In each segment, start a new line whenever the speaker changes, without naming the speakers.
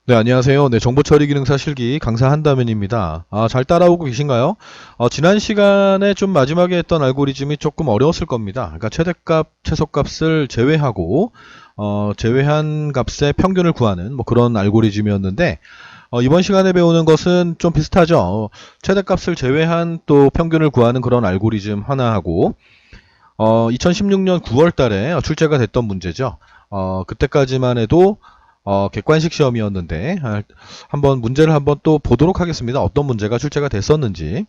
네, 안녕하세요. 네, 정보처리 기능사 실기 강사 한다면입니다. 잘 따라오고 계신가요? 지난 시간에 좀 마지막에 했던 알고리즘이 조금 어려웠을 겁니다. 그러니까 최대값, 최소값을 제외하고, 제외한 값의 평균을 구하는 뭐 그런 알고리즘이었는데, 이번 시간에 배우는 것은 좀 비슷하죠. 최대값을 제외한 또 평균을 구하는 그런 알고리즘 하나하고, 2016년 9월 달에 출제가 됐던 문제죠. 그때까지만 해도 객관식 시험이었는데 한번 문제를 한번 또 보도록 하겠습니다. 어떤 문제가 출제가 됐었는지.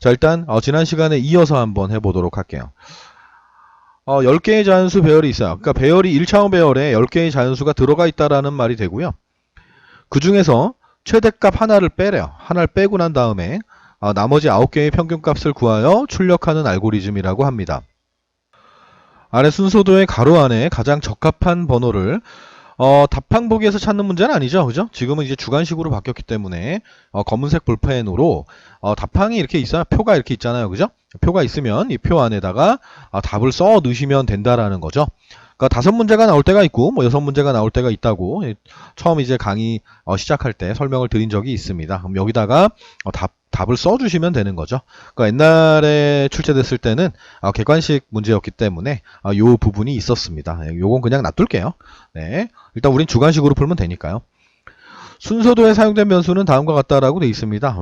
자, 일단 지난 시간에 이어서 한번 해보도록 할게요. 10개의 자연수 배열이 있어요. 그러니까 배열이 1차원 배열에 10개의 자연수가 들어가 있다라는 말이 되고요. 그 중에서 최대값 하나를 빼래요. 하나를 빼고 난 다음에 나머지 9개의 평균값을 구하여 출력하는 알고리즘이라고 합니다. 아래 순서도의 가로 안에 가장 적합한 번호를 답항 보기에서 찾는 문제는 아니죠. 그죠? 지금은 이제 주관식으로 바뀌었기 때문에 검은색 볼펜으로 답항이 이렇게 있어요. 표가 이렇게 있잖아요. 그죠? 표가 있으면 이 표 안에다가 답을 써 넣으시면 된다라는 거죠. 그러니까 5문제가 나올 때가 있고 뭐 6문제가 나올 때가 있다고 처음 이제 강의 시작할 때 설명을 드린 적이 있습니다. 그럼 여기다가 답을 써주시면 되는 거죠. 그러니까 옛날에 출제됐을 때는 객관식 문제였기 때문에 요 부분이 있었습니다. 요건 그냥 놔둘게요. 네, 일단 우린 주관식으로 풀면 되니까요. 순서도에 사용된 변수는 다음과 같다라고 되어 있습니다.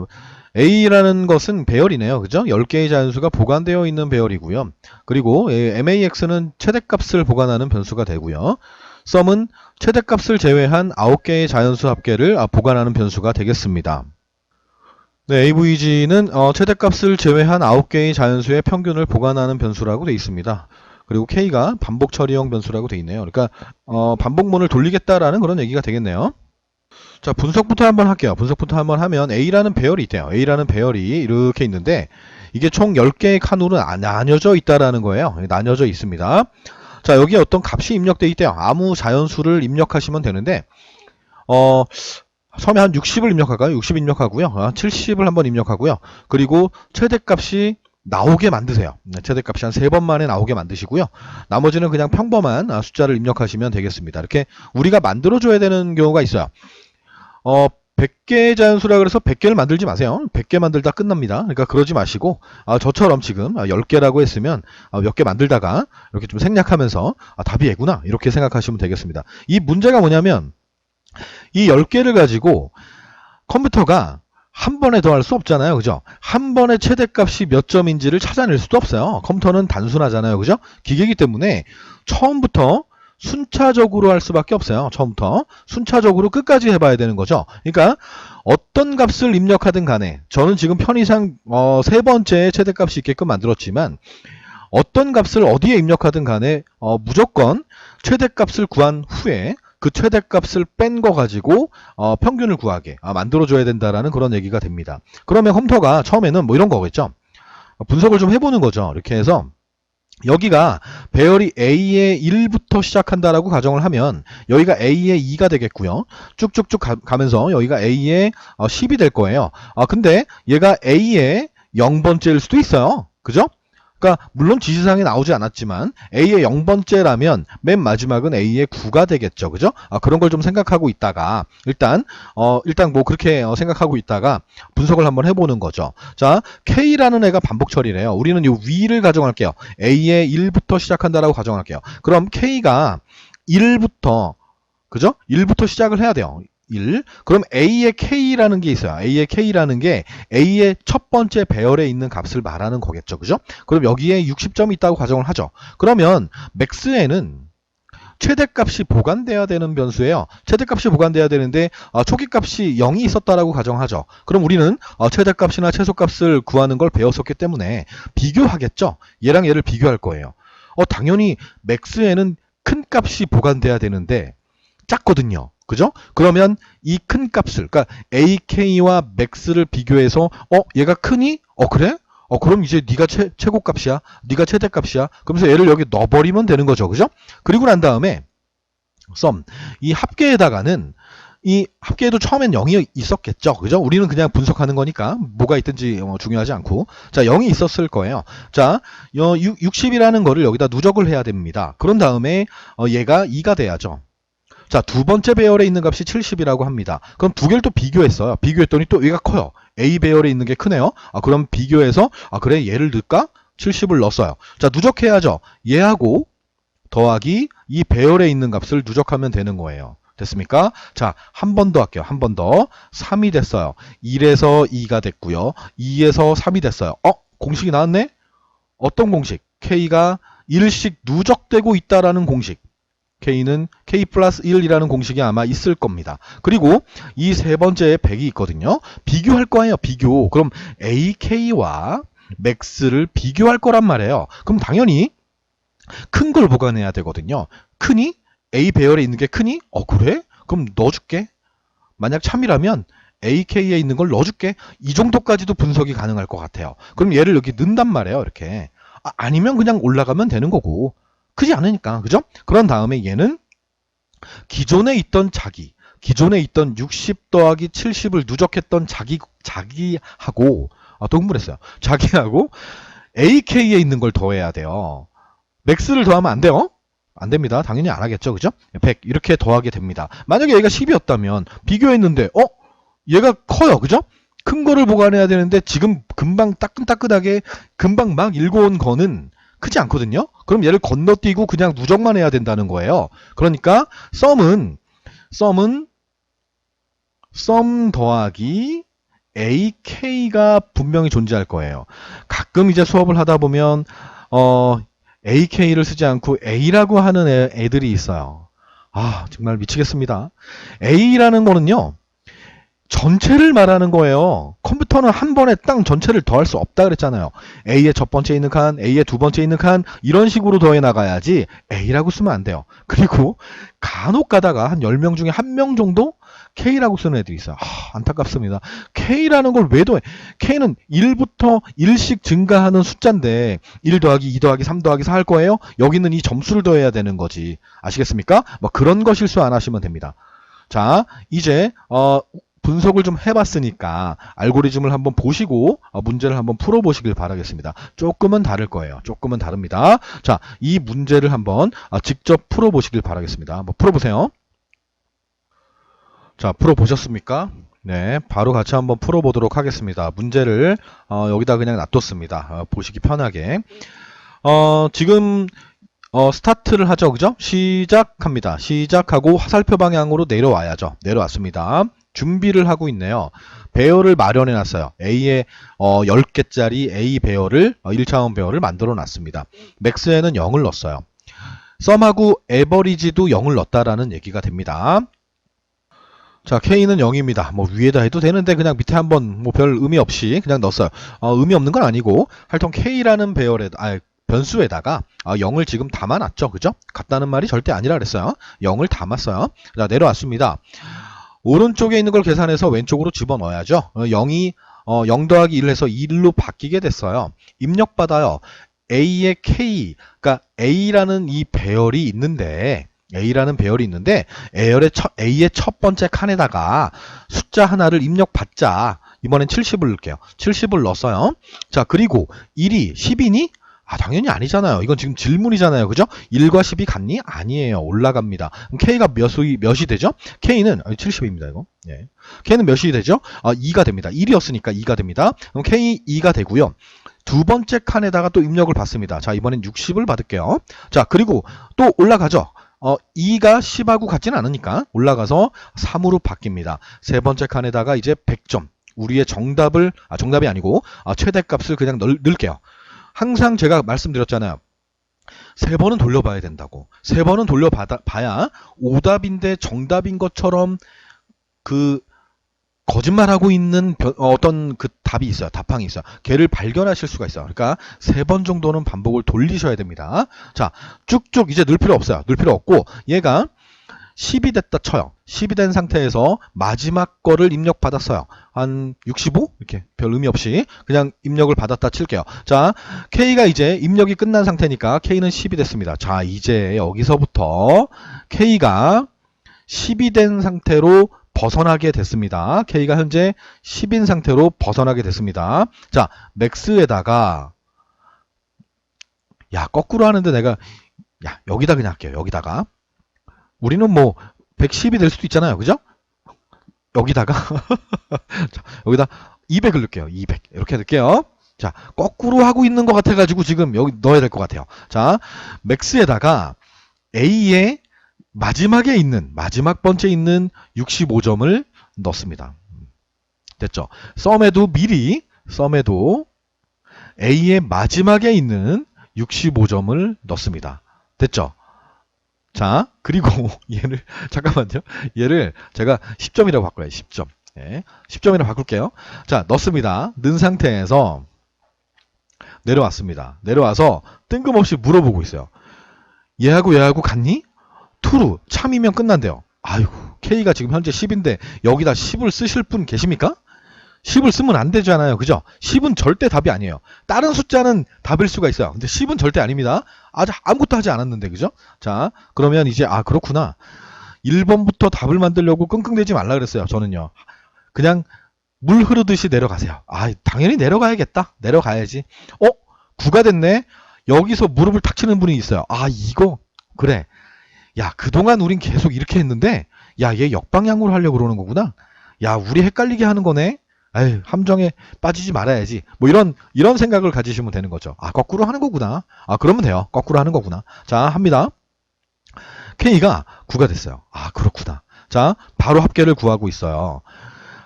A라는 것은 배열이네요. 그죠? 10개의 자연수가 보관되어 있는 배열이고요. 그리고 MAX는 최대값을 보관하는 변수가 되고요. sum은 최대값을 제외한 9개의 자연수 합계를 보관하는 변수가 되겠습니다. 네, AVG는 최대값을 제외한 9개의 자연수의 평균을 보관하는 변수라고 되어 있습니다. 그리고 K가 반복 처리형 변수라고 되어 있네요. 그러니까 반복문을 돌리겠다라는 그런 얘기가 되겠네요. 자, 분석부터 한번 할게요. 분석부터 한번 하면 A라는 배열이 있대요. A라는 배열이 이렇게 있는데 이게 총 10개의 칸으로 나뉘어져 있다라는 거예요. 나뉘어져 있습니다. 자, 여기에 어떤 값이 입력되어 있대요. 아무 자연수를 입력하시면 되는데 처음에 한 60을 입력할까요? 60 입력하고요. 70을 한번 입력하고요. 그리고 최대값이 나오게 만드세요. 최대값이 한 3번 만에 나오게 만드시고요. 나머지는 그냥 평범한 숫자를 입력하시면 되겠습니다. 이렇게 우리가 만들어줘야 되는 경우가 있어요. 100개의 자연수라 그래서 100개를 만들지 마세요. 100개 만들다 끝납니다. 그러니까 그러지 마시고 저처럼 지금 10개라고 했으면 몇 개 만들다가 이렇게 좀 생략하면서 답이 얘구나 이렇게 생각하시면 되겠습니다. 이 문제가 뭐냐면 이 10개를 가지고 컴퓨터가 한 번에 더 할 수 없잖아요. 그죠? 한 번에 최대값이 몇 점인지를 찾아낼 수도 없어요. 컴퓨터는 단순하잖아요. 그죠? 기계이기 때문에 처음부터 순차적으로 할 수밖에 없어요. 처음부터 순차적으로 끝까지 해봐야 되는 거죠. 그러니까 어떤 값을 입력하든 간에 저는 지금 편의상 3번째 최대값이 있게끔 만들었지만 어떤 값을 어디에 입력하든 간에 무조건 최대값을 구한 후에 그 최대값을 뺀 거 가지고 평균을 구하게 만들어줘야 된다라는 그런 얘기가 됩니다. 그러면 컴퓨터가 처음에는 뭐 이런 거겠죠. 분석을 좀 해보는 거죠. 이렇게 해서 여기가 배열이 A의 1부터 시작한다라고 가정을 하면 여기가 A의 2가 되겠고요. 쭉쭉쭉 가면서 여기가 A의 10이 될 거예요. 근데 얘가 A의 0번째일 수도 있어요. 그죠? 그러니까 물론 지시사항에 나오지 않았지만 A의 0번째라면 맨 마지막은 A의 9가 되겠죠. 그죠? 그런 걸 좀 생각하고 있다가 일단 뭐 그렇게 생각하고 있다가 분석을 한번 해보는 거죠. 자, K라는 애가 반복 처리래요. 우리는 이 위를 가정할게요. A의 1부터 시작한다라고 가정할게요. 그럼 K가 1부터 그죠? 1부터 시작을 해야 돼요. 1. 그럼 A의 K라는 게 있어요. A의 K라는 게 A의 첫 번째 배열에 있는 값을 말하는 거겠죠. 그죠? 그럼 여기에 60점이 있다고 가정을 하죠. 그러면 max에는 최대값이 보관돼야 되는 변수예요. 최대값이 보관돼야 되는데 초기값이 0이 있었다라고 가정하죠. 그럼 우리는 최대값이나 최소값을 구하는 걸 배웠었기 때문에 비교하겠죠. 얘랑 얘를 비교할 거예요. 당연히 max에는 큰 값이 보관돼야 되는데 작거든요. 그죠? 그러면 이 큰 값을, 그러니까 AK와 max를 비교해서 얘가 크니? 그래? 그럼 이제 네가 최고값이야. 네가 최대값이야. 그러면서 얘를 여기 넣어버리면 되는 거죠. 그죠? 그리고 난 다음에 sum, 이 합계에다가는 이 합계에도 처음엔 0이 있었겠죠. 그죠? 우리는 그냥 분석하는 거니까 뭐가 있든지 중요하지 않고. 자, 0이 있었을 거예요. 자, 60이라는 거를 여기다 누적을 해야 됩니다. 그런 다음에 얘가 2가 돼야죠. 자, 두 번째 배열에 있는 값이 70이라고 합니다. 그럼 두 개를 또 비교했어요. 비교했더니 또 얘가 커요. A 배열에 있는 게 크네요. 그럼 비교해서 그래 얘를 넣을까? 70을 넣었어요. 자, 누적해야죠. 얘하고 더하기 이 배열에 있는 값을 누적하면 되는 거예요. 됐습니까? 자, 한 번 더 할게요. 한 번 더. 3이 됐어요. 1에서 2가 됐고요. 2에서 3이 됐어요. 공식이 나왔네? 어떤 공식? K가 1씩 누적되고 있다라는 공식. K는 K 플러스 1이라는 공식이 아마 있을 겁니다. 그리고 이 세 번째에 100이 있거든요. 비교할 거예요. 비교. 그럼 AK와 맥스를 비교할 거란 말이에요. 그럼 당연히 큰 걸 보관해야 되거든요. 크니? A 배열에 있는 게 크니? 그래? 그럼 넣어줄게. 만약 참이라면 AK에 있는 걸 넣어줄게. 이 정도까지도 분석이 가능할 것 같아요. 그럼 얘를 여기 넣는단 말이에요. 이렇게. 아니면 그냥 올라가면 되는 거고. 크지 않으니까. 그죠? 그런 다음에 얘는 기존에 있던 기존에 있던 60 더하기 70을 누적했던 자기하고, 또 흥분했어요. 자기하고 AK에 있는 걸 더해야 돼요. 맥스를 더하면 안 돼요? 안 됩니다. 당연히 안 하겠죠. 그죠? 100 이렇게 더하게 됩니다. 만약에 얘가 10이었다면 비교했는데 얘가 커요. 그죠? 큰 거를 보관해야 되는데 지금 금방 따끈따끈하게 금방 막 읽어온 거는 크지 않거든요. 그럼 얘를 건너뛰고 그냥 누적만 해야 된다는 거예요. 그러니까 썸 더하기 AK가 분명히 존재할 거예요. 가끔 이제 수업을 하다 보면 AK를 쓰지 않고 A라고 하는 애들이 있어요. 정말 미치겠습니다. A라는 거는요, 전체를 말하는 거예요. 컴퓨터는 한 번에 딱 전체를 더할 수 없다 그랬잖아요. A의 첫 번째 있는 칸, A의 두 번째 있는 칸, 이런 식으로 더해 나가야지 A라고 쓰면 안 돼요. 그리고 간혹 가다가 한 10명 중에 1명 정도 K라고 쓰는 애들이 있어요. 안타깝습니다. K라는 걸 왜 더해? K는 1부터 1씩 증가하는 숫자인데 1 더하기 2 더하기 3 더하기 4 할 거예요? 여기는 이 점수를 더해야 되는 거지. 아시겠습니까? 그런 거 실수 안 하시면 됩니다. 자, 이제 분석을 좀 해봤으니까 알고리즘을 한번 보시고 문제를 한번 풀어보시길 바라겠습니다. 조금은 다를 거예요. 조금은 다릅니다. 자, 이 문제를 한번 직접 풀어보시길 바라겠습니다. 한번 풀어보세요. 자, 풀어보셨습니까? 네, 바로 같이 한번 풀어보도록 하겠습니다. 문제를 여기다 그냥 놔뒀습니다. 보시기 편하게. 지금 스타트를 하죠. 그죠? 시작합니다. 시작하고 화살표 방향으로 내려와야죠. 내려왔습니다. 준비를 하고 있네요. 배열을 마련해 놨어요. A의 10개짜리 A 배열을 1차원 배열을 만들어 놨습니다. 맥스에는 0을 넣었어요. 썸하고 에버리지도 0을 넣었다라는 얘기가 됩니다. 자, K는 0입니다. 위에다 해도 되는데 그냥 밑에 한번 별 의미 없이 그냥 넣었어요. 의미 없는 건 아니고 하여튼 K라는 변수에다가 0을 지금 담아놨죠. 그죠? 같다는 말이 절대 아니라 그랬어요. 0을 담았어요. 자, 내려왔습니다. 오른쪽에 있는 걸 계산해서 왼쪽으로 집어넣어야죠. 0이 0 더하기 1을 해서 1로 바뀌게 됐어요. 입력받아요. A의 K, 그러니까 A라는 이 배열이 있는데 A의 첫 번째 칸에다가 숫자 하나를 입력받자. 이번엔 70을 넣을게요. 70을 넣었어요. 자, 그리고 1이 10이니? 당연히 아니잖아요. 이건 지금 질문이잖아요. 그죠? 1과 10이 같니? 아니에요. 올라갑니다. 그럼 K가 몇이 되죠? K는 70입니다. 이거. 예. K는 몇이 되죠? 2가 됩니다. 1이었으니까 2가 됩니다. 그럼 K 2가 되고요. 두 번째 칸에다가 또 입력을 받습니다. 자, 이번엔 60을 받을게요. 자, 그리고 또 올라가죠. 2가 10하고 같지는 않으니까 올라가서 3으로 바뀝니다. 세 번째 칸에다가 이제 100점. 우리의 정답이 아니고 최대값을 그냥 넣을게요. 항상 제가 말씀드렸잖아요. 3번은 돌려봐야 된다고. 3번은 돌려봐야 오답인데 정답인 것처럼 거짓말하고 있는 어떤 답이 있어요. 답항이 있어요. 걔를 발견하실 수가 있어요. 그러니까 3번 정도는 반복을 돌리셔야 됩니다. 자, 쭉쭉 이제 넣을 필요 없어요. 넣을 필요 없고 얘가 10이 됐다 쳐요. 10이 된 상태에서 마지막 거를 입력받았어요. 한 65? 이렇게 별 의미 없이 그냥 입력을 받았다 칠게요. 자, K가 이제 입력이 끝난 상태니까 K는 10이 됐습니다. 자, 이제 여기서부터 K가 10이 된 상태로 벗어나게 됐습니다. K가 현재 10인 상태로 벗어나게 됐습니다. 자, 맥스에다가 거꾸로 하는데 내가 여기다 그냥 할게요. 여기다가 우리는 110이 될 수도 있잖아요. 그죠? 여기다가 자, 여기다 200을 넣을게요. 200 이렇게 넣을게요. 자, 거꾸로 하고 있는 것 같아가지고 지금 여기 넣어야 될 것 같아요. 자, 맥스에다가 A의 마지막에 있는 마지막 번째 있는 65점을 넣습니다. 됐죠? 썸에도 A의 마지막에 있는 65점을 넣습니다. 됐죠? 자, 그리고 얘를 잠깐만요. 얘를 제가 10점이라고 바꿔요. 10점. 예, 10점이라고 바꿀게요. 자, 넣습니다. 넣은 상태에서 내려왔습니다. 내려와서 뜬금없이 물어보고 있어요. 얘하고 같니? true. 참이면 끝난대요. 아이고, K가 지금 현재 10인데 여기다 10을 쓰실 분 계십니까? 10을 쓰면 안 되잖아요. 그죠? 10은 절대 답이 아니에요. 다른 숫자는 답일 수가 있어요. 근데 10은 절대 아닙니다. 아직 아무것도 하지 않았는데, 그죠? 자, 그러면 이제, 그렇구나. 1번부터 답을 만들려고 끙끙대지 말라 그랬어요. 저는요. 그냥 물 흐르듯이 내려가세요. 당연히 내려가야겠다. 내려가야지. 9가 됐네. 여기서 무릎을 탁 치는 분이 있어요. 이거, 그래. 야, 그동안 우린 계속 이렇게 했는데, 야, 얘 역방향으로 하려고 그러는 거구나. 야, 우리 헷갈리게 하는 거네. 아유, 함정에 빠지지 말아야지. 뭐 이런 생각을 가지시면 되는 거죠. 거꾸로 하는 거구나. 그러면 돼요. 거꾸로 하는 거구나. 자, 합니다. K가 9가 됐어요. 그렇구나. 자, 바로 합계를 구하고 있어요.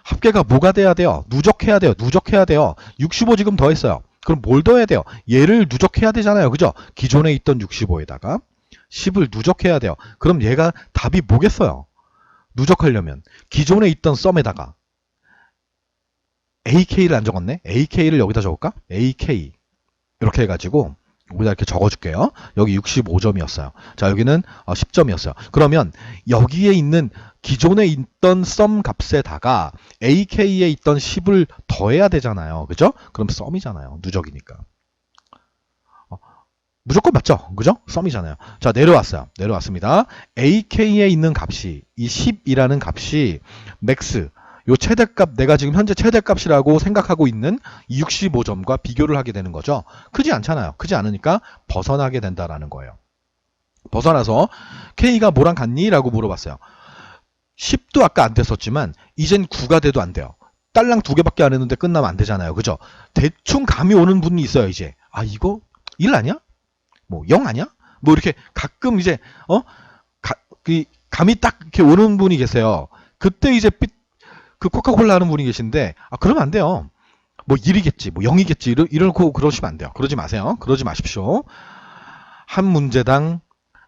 합계가 뭐가 돼야 돼요? 누적해야 돼요. 누적해야 돼요. 65 지금 더했어요. 그럼 뭘 더해야 돼요? 얘를 누적해야 되잖아요. 그죠? 기존에 있던 65에다가 10을 누적해야 돼요. 그럼 얘가 답이 뭐겠어요? 누적하려면 기존에 있던 썸에다가 AK를 안 적었네? AK를 여기다 적을까? AK 이렇게 해가지고 여기다 이렇게 적어줄게요. 여기 65점이었어요. 자, 여기는 10점이었어요. 그러면 여기에 있는 기존에 있던 썸 값에다가 AK에 있던 10을 더해야 되잖아요. 그죠? 그럼 썸이잖아요. 누적이니까. 무조건 맞죠? 그죠? 썸이잖아요. 자, 내려왔어요. 내려왔습니다. AK에 있는 값이 이 10이라는 값이 맥스 요 최대값, 내가 지금 현재 최대값이라고 생각하고 있는 65점과 비교를 하게 되는 거죠. 크지 않잖아요. 크지 않으니까 벗어나게 된다라는 거예요. 벗어나서 K가 뭐랑 같니? 라고 물어봤어요. 10도 아까 안 됐었지만 이젠 9가 돼도 안 돼요. 딸랑 2개밖에 안 했는데 끝나면 안 되잖아요. 그죠? 대충 감이 오는 분이 있어요. 이제 이거 1 아니야? 뭐 0 아니야? 뭐 이렇게 가끔 이제 감이 딱 이렇게 오는 분이 계세요. 그때 이제 그 코카콜라 하는 분이 계신데 그러면 안 돼요. 뭐 1이겠지 뭐 0이겠지 이러고 그러시면 안 돼요. 그러지 마세요. 그러지 마십시오. 한 문제당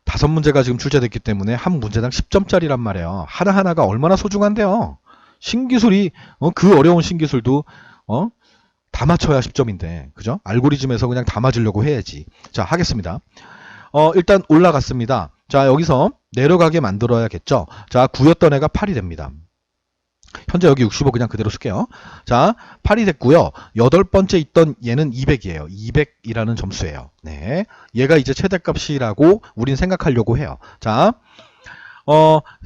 5문제가 지금 출제됐기 때문에 한 문제당 10점짜리란 말이에요. 하나하나가 얼마나 소중한데요. 신기술이 그 어려운 신기술도 다 맞춰야 10점인데 그죠? 알고리즘에서 그냥 다 맞으려고 해야지. 자, 하겠습니다. 일단 올라갔습니다. 자, 여기서 내려가게 만들어야겠죠. 자, 9였던 애가 8이 됩니다. 현재 여기 65 그냥 그대로 쓸게요. 자, 8이 됐고요. 8번째 있던 얘는 200이에요. 200이라는 점수예요. 네. 얘가 이제 최대값이라고 우린 생각하려고 해요. 자,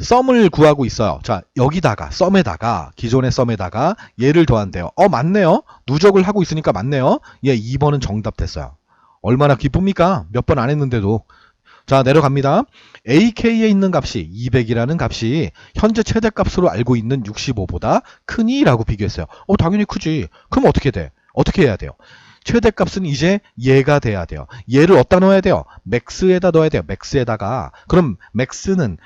썸을 구하고 있어요. 자, 여기다가 썸에다가 기존의 썸에다가 얘를 더한대요. 맞네요. 누적을 하고 있으니까 맞네요. 얘 2번은 정답 됐어요. 얼마나 기쁩니까? 몇 번 안 했는데도. 자, 내려갑니다. AK에 있는 값이 200이라는 값이 현재 최대값으로 알고 있는 65보다 크니? 라고 비교했어요. 당연히 크지. 그럼 어떻게 돼? 어떻게 해야 돼요? 최대값은 이제 얘가 돼야 돼요. 얘를 어디다 넣어야 돼요? 맥스에다 넣어야 돼요. 맥스에다가. 그럼 맥스는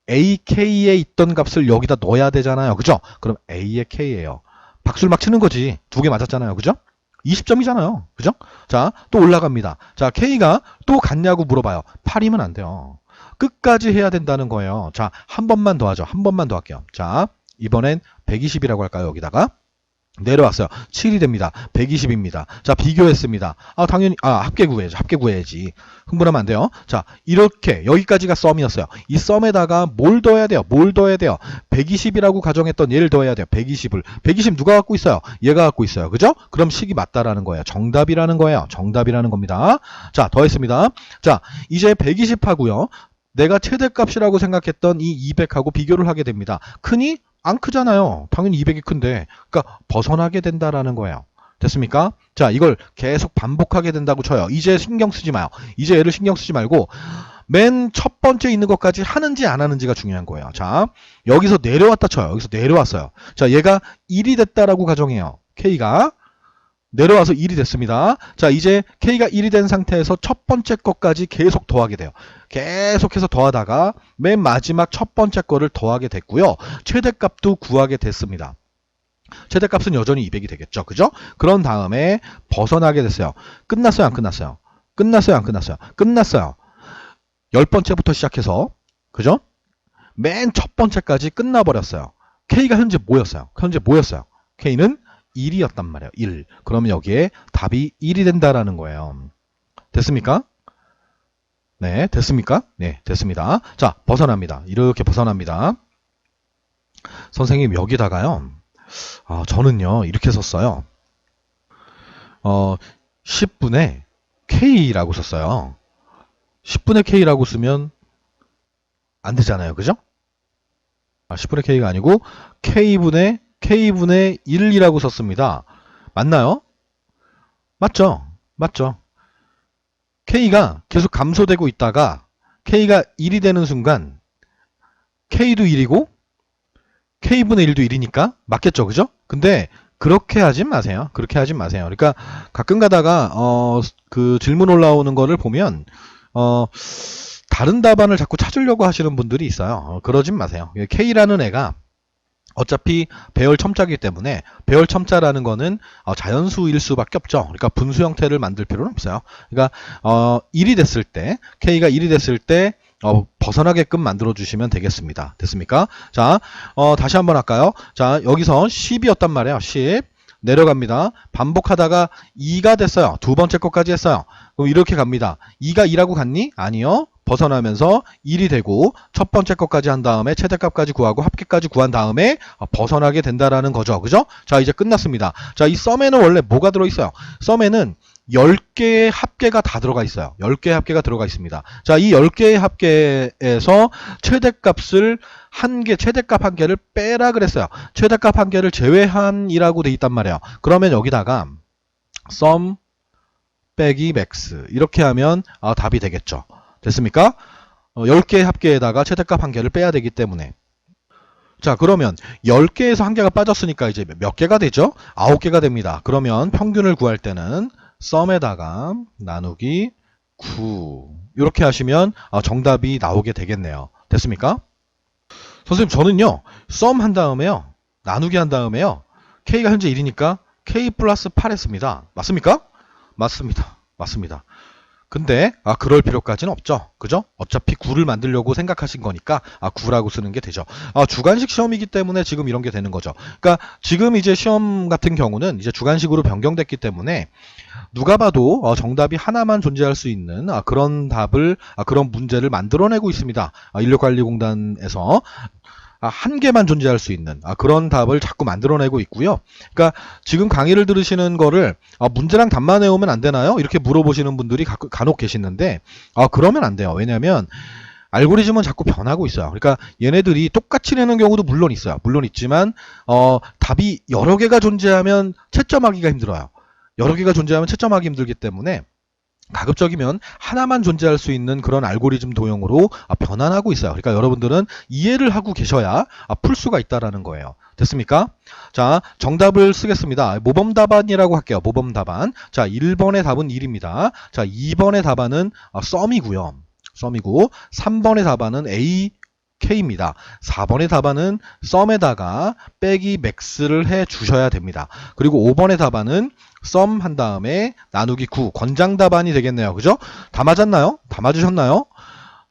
AK에 있던 값을 여기다 넣어야 되잖아요. 그죠? 그럼 A의 K예요. 박수를 막 치는 거지. 2개 맞았잖아요. 그죠? 20점이잖아요. 그죠? 자, 또 올라갑니다. 자, K가 또 같냐고 물어봐요. 8이면 안 돼요. 끝까지 해야 된다는 거예요. 자, 한 번만 더 하죠. 한 번만 더 할게요. 자, 이번엔 120이라고 할까요? 여기다가. 내려왔어요. 7이 됩니다. 120입니다. 자, 비교했습니다. 당연히, 합계 구해야지. 합계 구해야지. 흥분하면 안 돼요. 자, 이렇게, 여기까지가 썸이었어요. 이 썸에다가 뭘 더해야 돼요? 뭘 더해야 돼요? 120이라고 가정했던 얘를 더해야 돼요. 120을. 120 누가 갖고 있어요? 얘가 갖고 있어요. 그죠? 그럼 식이 맞다라는 거예요. 정답이라는 거예요. 정답이라는 겁니다. 자, 더했습니다. 자, 이제 120 하고요. 내가 최대값이라고 생각했던 이 200하고 비교를 하게 됩니다. 크니? 안 크잖아요. 당연히 200이 큰데. 그러니까 벗어나게 된다라는 거예요. 됐습니까? 자, 이걸 계속 반복하게 된다고 쳐요. 이제 신경 쓰지 마요. 이제 얘를 신경 쓰지 말고 맨 첫 번째 있는 것까지 하는지 안 하는지가 중요한 거예요. 자, 여기서 내려왔다 쳐요. 여기서 내려왔어요. 자, 얘가 1이 됐다라고 가정해요. K가 내려와서 1이 됐습니다. 자, 이제 K가 1이 된 상태에서 첫 번째 것까지 계속 더하게 돼요. 계속해서 더하다가 맨 마지막 첫 번째 거를 더하게 됐고요. 최대값도 구하게 됐습니다. 최대값은 여전히 200이 되겠죠. 그죠? 그런 다음에 벗어나게 됐어요. 끝났어요? 안 끝났어요? 끝났어요? 안 끝났어요? 끝났어요. 10번째부터 시작해서 그죠? 맨 첫 번째까지 끝나버렸어요. K가 현재 뭐였어요? K는 1이었단 말이에요. 1. 그러면 여기에 답이 1이 된다라는 거예요. 됐습니까? 네, 됐습니까? 네, 됐습니다. 자, 벗어납니다. 이렇게 벗어납니다. 선생님 여기다가요. 저는요 이렇게 썼어요. 10분의 K라고 썼어요. 10분의 K라고 쓰면 안 되잖아요. 그죠? 10분의 K가 아니고 K분의 1이라고 썼습니다. 맞나요? 맞죠? 맞죠? K가 계속 감소되고 있다가 K가 1이 되는 순간 K도 1이고 K분의 1도 1이니까 맞겠죠. 그죠? 근데 그렇게 하진 마세요. 그러니까 가끔 가다가 그 질문 올라오는 거를 보면 다른 답안을 자꾸 찾으려고 하시는 분들이 있어요. 그러진 마세요. K라는 애가 어차피 배열 첨자이기 때문에 배열 첨자라는 거는 자연수일 수밖에 없죠. 그러니까 분수 형태를 만들 필요는 없어요. 그러니까 1이 됐을 때 K가 1이 됐을 때 벗어나게끔 만들어 주시면 되겠습니다. 됐습니까? 자, 다시 한번 할까요? 자, 여기서 10이었단 말이에요. 10 내려갑니다. 반복하다가 2가 됐어요. 두 번째 것까지 했어요. 그럼 이렇게 갑니다. 2가 2라고 갔니? 아니요. 벗어나면서 1이 되고 첫 번째 것까지 한 다음에 최대값까지 구하고 합계까지 구한 다음에 벗어나게 된다라는 거죠. 그죠? 자, 이제 끝났습니다. 자, 이 썸에는 원래 뭐가 들어있어요? 썸에는 10개의 합계가 다 들어가 있어요. 10개의 합계가 들어가 있습니다. 자, 이 10개의 합계에서 최대값을 최대값 한 개를 빼라 그랬어요. 최대값 한 개를 제외한이라고 돼 있단 말이에요. 그러면 여기다가 썸 빼기 맥스 이렇게 하면 답이 되겠죠. 됐습니까? 10개의 합계에다가 최대값 한 개를 빼야 되기 때문에. 자, 그러면 10개에서 한 개가 빠졌으니까 이제 몇 개가 되죠? 9개가 됩니다. 그러면 평균을 구할 때는 썸에다가 나누기 9 이렇게 하시면 정답이 나오게 되겠네요. 됐습니까? 선생님 저는요 썸 한 다음에요 나누기 한 다음에요 K가 현재 1이니까 K 플러스 8 했습니다. 맞습니까? 맞습니다. 근데 그럴 필요까지는 없죠. 그죠? 어차피 9를 만들려고 생각하신 거니까 9라고 쓰는 게 되죠. 주관식 시험이기 때문에 지금 이런 게 되는 거죠. 그러니까 지금 이제 시험 같은 경우는 이제 주관식으로 변경됐기 때문에 누가 봐도 정답이 하나만 존재할 수 있는 그런 답을 그런 문제를 만들어내고 있습니다. 인력관리공단에서 한 개만 존재할 수 있는 그런 답을 자꾸 만들어내고 있고요. 그러니까 지금 강의를 들으시는 거를 문제랑 답만 외우면 안 되나요? 이렇게 물어보시는 분들이 간혹 계시는데 그러면 안 돼요. 왜냐하면 알고리즘은 자꾸 변하고 있어요. 그러니까 얘네들이 똑같이 내는 경우도 물론 있어요. 물론 있지만 답이 여러 개가 존재하면 채점하기가 힘들어요. 여러 개가 존재하면 채점하기 힘들기 때문에 가급적이면 하나만 존재할 수 있는 그런 알고리즘 도형으로 변환하고 있어요. 그러니까 여러분들은 이해를 하고 계셔야 풀 수가 있다라는 거예요. 됐습니까? 자, 정답을 쓰겠습니다. 모범 답안이라고 할게요. 모범 답안. 자, 1번의 답은 1입니다. 자, 2번의 답안은 썸이고요. 썸이고 3번의 답안은 K입니다. 4번의 답안은 썸에다가 빼기 맥스를 해 주셔야 됩니다. 그리고 5번의 답안은 썸 한 다음에 나누기 9 권장 답안이 되겠네요. 그죠? 다 맞았나요? 다 맞으셨나요?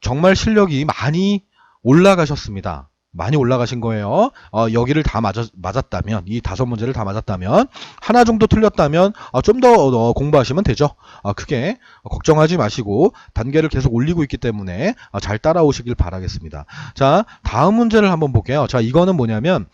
정말 실력이 많이 올라가셨습니다. 많이 올라가신 거예요. 여기를 다 맞았다면 이 5문제를 다 맞았다면 하나 정도 틀렸다면 좀 더 공부하시면 되죠. 크게 걱정하지 마시고 단계를 계속 올리고 있기 때문에 잘 따라오시길 바라겠습니다. 자, 다음 문제를 한번 볼게요. 자, 이거는 뭐냐면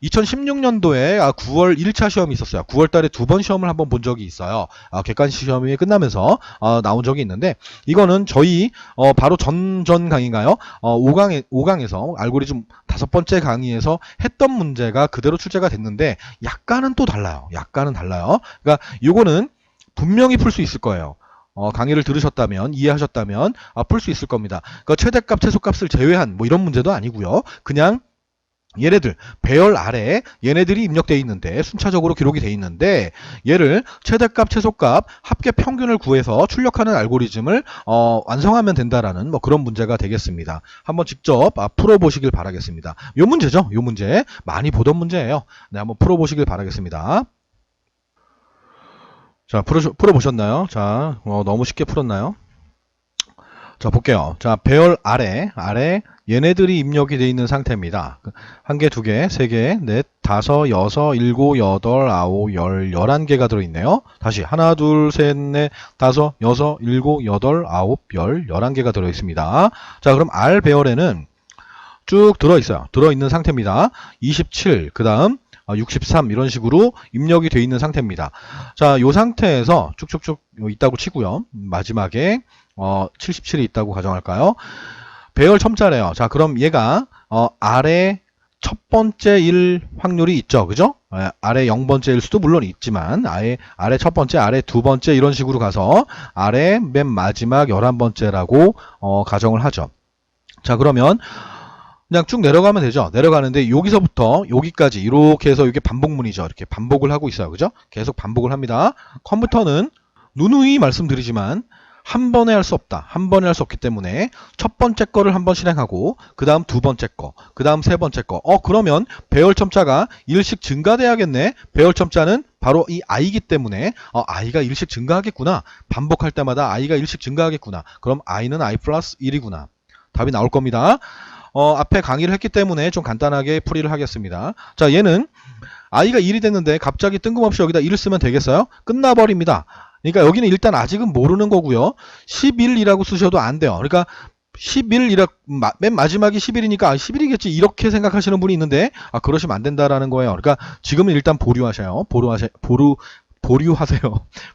2016년도에 9월 1차 시험이 있었어요. 9월 달에 2번 시험을 한번 본 적이 있어요. 객관식 시험이 끝나면서 나온 적이 있는데 이거는 저희 바로 전 강의인가요? 5강에서 알고리즘 5번째 강의에서 했던 문제가 그대로 출제가 됐는데 약간은 또 달라요. 약간은 달라요. 그러니까 이거는 분명히 풀 수 있을 거예요. 강의를 들으셨다면, 이해하셨다면 풀 수 있을 겁니다. 그러니까 최대값, 최소값을 제외한 뭐 이런 문제도 아니고요. 그냥 얘네들 배열 아래에 얘네들이 입력되어 있는데 순차적으로 기록이 되어 있는데 얘를 최대값, 최소값, 합계 평균을 구해서 출력하는 알고리즘을 완성하면 된다라는 뭐 그런 문제가 되겠습니다. 한번 직접 풀어보시길 바라겠습니다. 요 문제죠. 요 문제 많이 보던 문제예요. 네, 한번 풀어보시길 바라겠습니다. 자, 풀어보셨나요? 자, 너무 쉽게 풀었나요? 자, 볼게요. 자, 배열 아래 얘네들이 입력이 되어 있는 상태입니다. 한 개, 두 개, 세 개, 넷, 다섯, 여섯, 일곱, 여덟, 아홉, 열, 11개가 들어있네요. 다시 하나, 둘, 셋, 넷, 다섯, 여섯, 일곱, 여덟, 아홉, 열, 11개가 들어있습니다. 자, 그럼 R 배열에는 쭉 들어있어요. 들어있는 상태입니다. 27, 그 다음 63 이런 식으로 입력이 되어 있는 상태입니다. 자, 요 상태에서 쭉쭉쭉 있다고 치고요. 마지막에 77이 있다고 가정할까요? 배열 첨자래요. 자, 그럼 얘가 아래 첫 번째일 확률이 있죠. 그죠? 아래 0번째일 수도 물론 있지만 아래 첫 번째, 아래 두 번째 이런 식으로 가서 아래 맨 마지막 11번째라고 가정을 하죠. 자, 그러면 그냥 쭉 내려가면 되죠. 내려가는데 여기서부터 여기까지 이렇게 해서 이게 반복문이죠. 이렇게 반복을 하고 있어요. 그죠? 계속 반복을 합니다. 컴퓨터는 누누이 말씀드리지만 한 번에 할 수 없다. 한 번에 할 수 없기 때문에 첫 번째 거를 한번 실행하고 그 다음 두 번째 거, 그 다음 세 번째 거. 그러면 배열 첨자가 1씩 증가돼야겠네. 배열 첨자는 바로 이 i이기 때문에 i가 1씩 증가하겠구나. 반복할 때마다 i가 1씩 증가하겠구나. 그럼 i는 i 플러스 1이구나. 답이 나올 겁니다. 앞에 강의를 했기 때문에 좀 간단하게 풀이를 하겠습니다. 자, 얘는 i가 1이 됐는데 갑자기 뜬금없이 여기다 1을 쓰면 되겠어요? 끝나버립니다. 그러니까 여기는 일단 아직은 모르는 거고요. 11이라고 쓰셔도 안 돼요. 그러니까 11이라 맨 마지막이 11이니까 11이겠지 이렇게 생각하시는 분이 있는데 그러시면 안 된다라는 거예요. 그러니까 지금은 일단 보류하세요.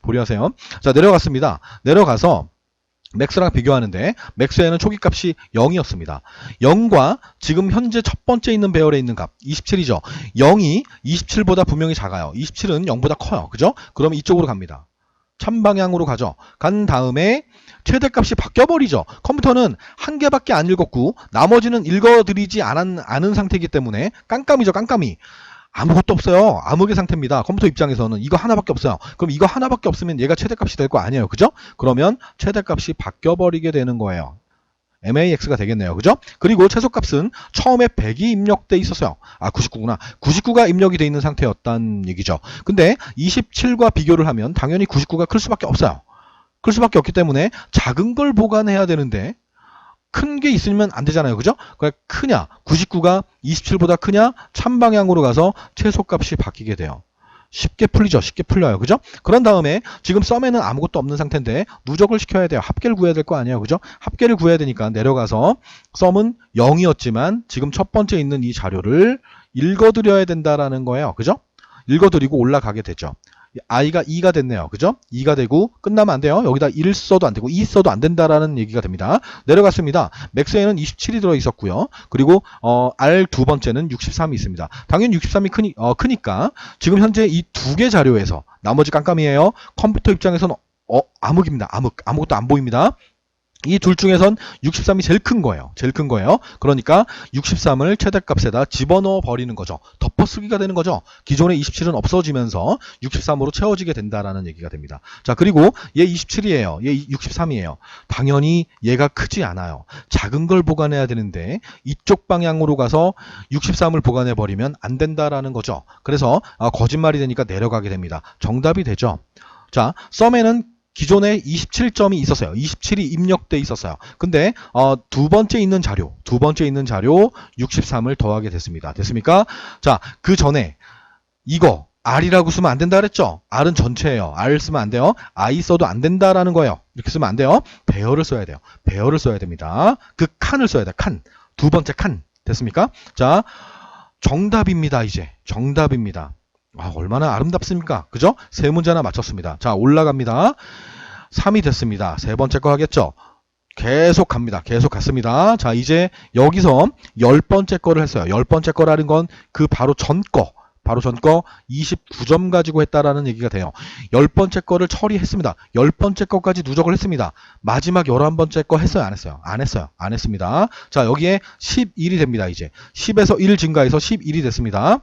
보류하세요. 자, 내려갔습니다. 내려가서 맥스랑 비교하는데 맥스에는 초기값이 0이었습니다. 0과 지금 현재 첫 번째 있는 배열에 있는 값 27이죠. 0이 27보다 분명히 작아요. 27은 0보다 커요. 그죠? 그럼 이쪽으로 갑니다. 참방향으로 가죠. 간 다음에 최대값이 바뀌어버리죠. 컴퓨터는 한 개밖에 안 읽었고 나머지는 읽어드리지 않은 상태이기 때문에 깜깜이죠. 깜깜이. 아무것도 없어요. 암흑의 상태입니다. 컴퓨터 입장에서는 이거 하나밖에 없어요. 그럼 이거 하나밖에 없으면 얘가 최대값이 될 거 아니에요. 그죠? 그러면 최대값이 바뀌어버리게 되는 거예요. MAX가 되겠네요. 그죠? 그리고 최소값은 처음에 100이 입력돼 있었어요. 99구나. 99가 입력이 돼 있는 상태였단 얘기죠. 근데 27과 비교를 하면 당연히 99가 클 수밖에 없어요. 클 수밖에 없기 때문에 작은 걸 보관해야 되는데 큰 게 있으면 안 되잖아요. 그죠? 그러니까 크냐? 99가 27보다 크냐? 참방향으로 가서 최소값이 바뀌게 돼요. 쉽게 풀리죠. 쉽게 풀려요. 그죠? 그런 다음에 지금 썸에는 아무것도 없는 상태인데 누적을 시켜야 돼요. 합계를 구해야 될 거 아니에요. 그죠? 합계를 구해야 되니까 내려가서 썸은 0이었지만 지금 첫 번째 있는 이 자료를 읽어드려야 된다라는 거예요. 그죠? 읽어드리고 올라가게 되죠. i가 2가 됐네요. 그죠? 2가 되고 끝나면 안 돼요. 여기다 1 써도 안 되고 2 써도 안 된다라는 얘기가 됩니다. 내려갔습니다. 맥스에는 27이 들어 있었고요. 그리고 R 두 번째는 63이 있습니다. 당연히 63이 크니까 지금 현재 이 두 개 자료에서 나머지 깜깜이에요. 컴퓨터 입장에서는 암흑입니다. 아무것도 안 보입니다. 이 둘 중에선 63이 제일 큰 거예요. 그러니까 63을 최대값에다 집어넣어 버리는 거죠. 덮어쓰기가 되는 거죠. 기존의 27은 없어지면서 63으로 채워지게 된다라는 얘기가 됩니다. 자, 그리고 얘 27이에요. 얘 63이에요. 당연히 얘가 크지 않아요. 작은 걸 보관해야 되는데 이쪽 방향으로 가서 63을 보관해 버리면 안 된다라는 거죠. 그래서 거짓말이 되니까 내려가게 됩니다. 정답이 되죠. 자, 썸에는 기존에 27점이 있었어요. 27이 입력돼 있었어요. 근데 두 번째 있는 자료 63을 더하게 됐습니다. 됐습니까? 자, 그 전에 이거 R이라고 쓰면 안 된다 그랬죠? R은 전체예요. R 쓰면 안 돼요. I 써도 안 된다라는 거예요. 이렇게 쓰면 안 돼요. 배열을 써야 돼요. 배열을 써야 됩니다. 그 칸을 써야 돼요. 칸. 두 번째 칸. 됐습니까? 자, 정답입니다. 이제 정답입니다. 얼마나 아름답습니까? 그죠? 세 문제 하나 맞췄습니다. 자, 올라갑니다. 3이 됐습니다. 세 번째 거 하겠죠? 계속 갑니다. 계속 갔습니다. 자, 이제 여기서 10번째 거를 했어요. 10번째 거라는 건 그 바로 전 거. 바로 전 거 29점 가지고 했다라는 얘기가 돼요. 10번째 거를 처리했습니다. 10번째 거까지 누적을 했습니다. 마지막 11번째 거 했어요? 안 했어요? 안 했어요. 안 했습니다. 자, 여기에 11이 됩니다. 이제 10에서 1 증가해서 11이 됐습니다.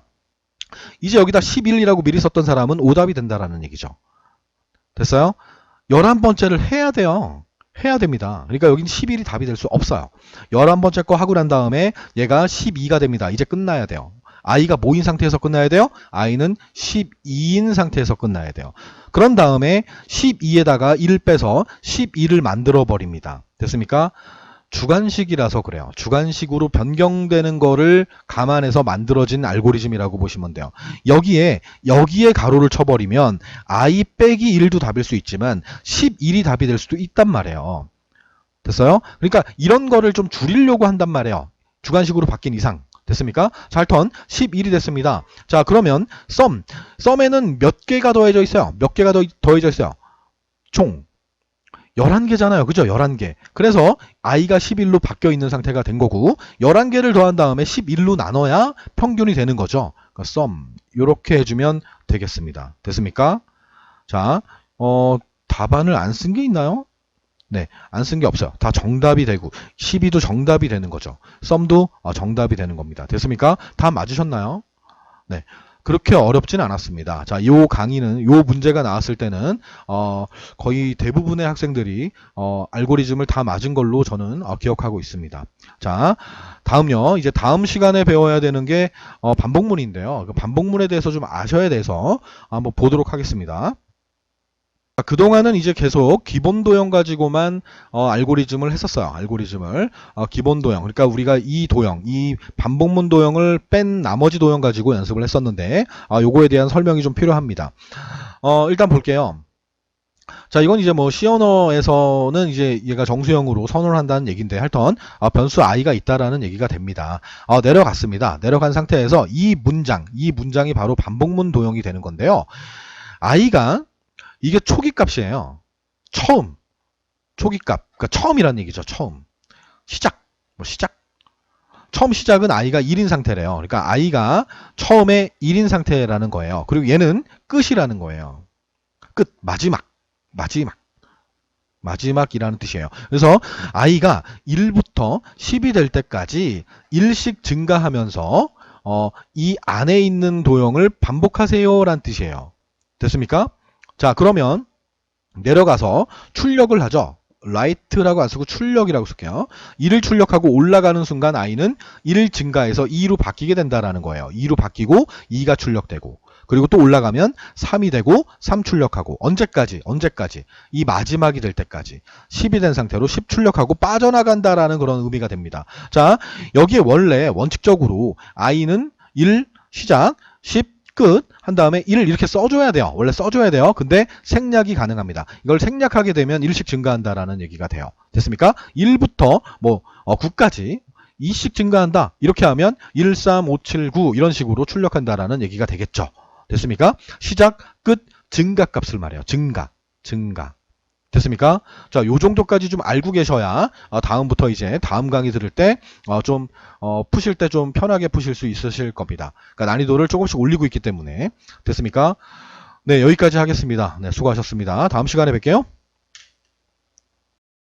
이제 여기다 11이라고 미리 썼던 사람은 오답이 된다라는 얘기죠. 됐어요? 11번째를 해야 돼요. 해야 됩니다. 그러니까 여기는 11이 답이 될 수 없어요. 11번째 거 하고 난 다음에 얘가 12가 됩니다. 이제 끝나야 돼요. i가 뭐인 상태에서 끝나야 돼요? i는 12인 상태에서 끝나야 돼요. 그런 다음에 12에다가 1 빼서 12를 만들어 버립니다. 됐습니까? 주관식이라서 그래요. 주관식으로 변경되는 거를 감안해서 만들어진 알고리즘이라고 보시면 돼요. 여기에 가로를 쳐버리면 i 빼기 1도 답일 수 있지만 11이 답이 될 수도 있단 말이에요. 됐어요? 그러니까 이런 거를 좀 줄이려고 한단 말이에요. 주관식으로 바뀐 이상. 됐습니까? 자, 하여튼 11이 됐습니다. 자, 그러면 썸에는 몇 개가 더해져 있어요? 몇 개가 더해져 있어요? 총 11개잖아요. 그죠? 11개. 그래서 i가 11로 바뀌어 있는 상태가 된 거고 11개를 더한 다음에 11로 나눠야 평균이 되는 거죠. 그러니까 썸 이렇게 해주면 되겠습니다. 됐습니까? 자, 답안을 안 쓴 게 있나요? 네, 안 쓴 게 없어요. 다 정답이 되고 12도 정답이 되는 거죠. 썸도 정답이 되는 겁니다. 됐습니까? 다 맞으셨나요? 네. 그렇게 어렵진 않았습니다. 자, 요 강의는, 요 문제가 나왔을 때는, 거의 대부분의 학생들이, 알고리즘을 다 맞은 걸로 저는 기억하고 있습니다. 자, 다음요. 이제 다음 시간에 배워야 되는 게, 반복문인데요. 그 반복문에 대해서 좀 아셔야 돼서 한번 보도록 하겠습니다. 그동안은 이제 계속 기본 도형 가지고만 알고리즘을 했었어요. 알고리즘을 기본 도형, 그러니까 우리가 이 도형, 이 반복문 도형을 뺀 나머지 도형 가지고 연습을 했었는데 요거에 대한 설명이 좀 필요합니다. 일단 볼게요. 자, 이건 이제 뭐 C 언어에서는 이제 얘가 정수형으로 선언을 한다는 얘기인데 하여튼 변수 i가 있다라는 얘기가 됩니다. 내려갔습니다. 내려간 상태에서 이 문장이 바로 반복문 도형이 되는 건데요. i가 이게 초기 값이에요. 처음. 초기 값. 그러니까 처음이란 얘기죠. 처음. 시작. 처음 시작은 i가 1인 상태래요. 그러니까 i가 처음에 1인 상태라는 거예요. 그리고 얘는 끝이라는 거예요. 끝. 마지막이라는 뜻이에요. 그래서 i가 1부터 10이 될 때까지 1씩 증가하면서 이 안에 있는 도형을 반복하세요라는 뜻이에요. 됐습니까? 자, 그러면 내려가서 출력을 하죠. write라고 안 쓰고 출력이라고 쓸게요. 1을 출력하고 올라가는 순간 i는 1 증가해서 2로 바뀌게 된다라는 거예요. 2로 바뀌고 2가 출력되고 그리고 또 올라가면 3이 되고 3 출력하고 언제까지? 이 마지막이 될 때까지 10이 된 상태로 10 출력하고 빠져나간다라는 그런 의미가 됩니다. 자, 여기에 원래 원칙적으로 i는 1 시작 10 끝 한 다음에 1을 이렇게 써줘야 돼요. 원래 써줘야 돼요. 근데 생략이 가능합니다. 이걸 생략하게 되면 1씩 증가한다라는 얘기가 돼요. 됐습니까? 1부터 뭐 9까지 2씩 증가한다. 이렇게 하면 1, 3, 5, 7, 9 이런 식으로 출력한다라는 얘기가 되겠죠. 됐습니까? 시작, 끝, 증가값을 말해요. 증가. 됐습니까? 자, 요 정도까지 좀 알고 계셔야 다음부터 이제 다음 강의 들을 때 좀 푸실 때 좀 편하게 푸실 수 있으실 겁니다. 그러니까 난이도를 조금씩 올리고 있기 때문에. 됐습니까? 네, 여기까지 하겠습니다. 네, 수고하셨습니다. 다음 시간에 뵐게요.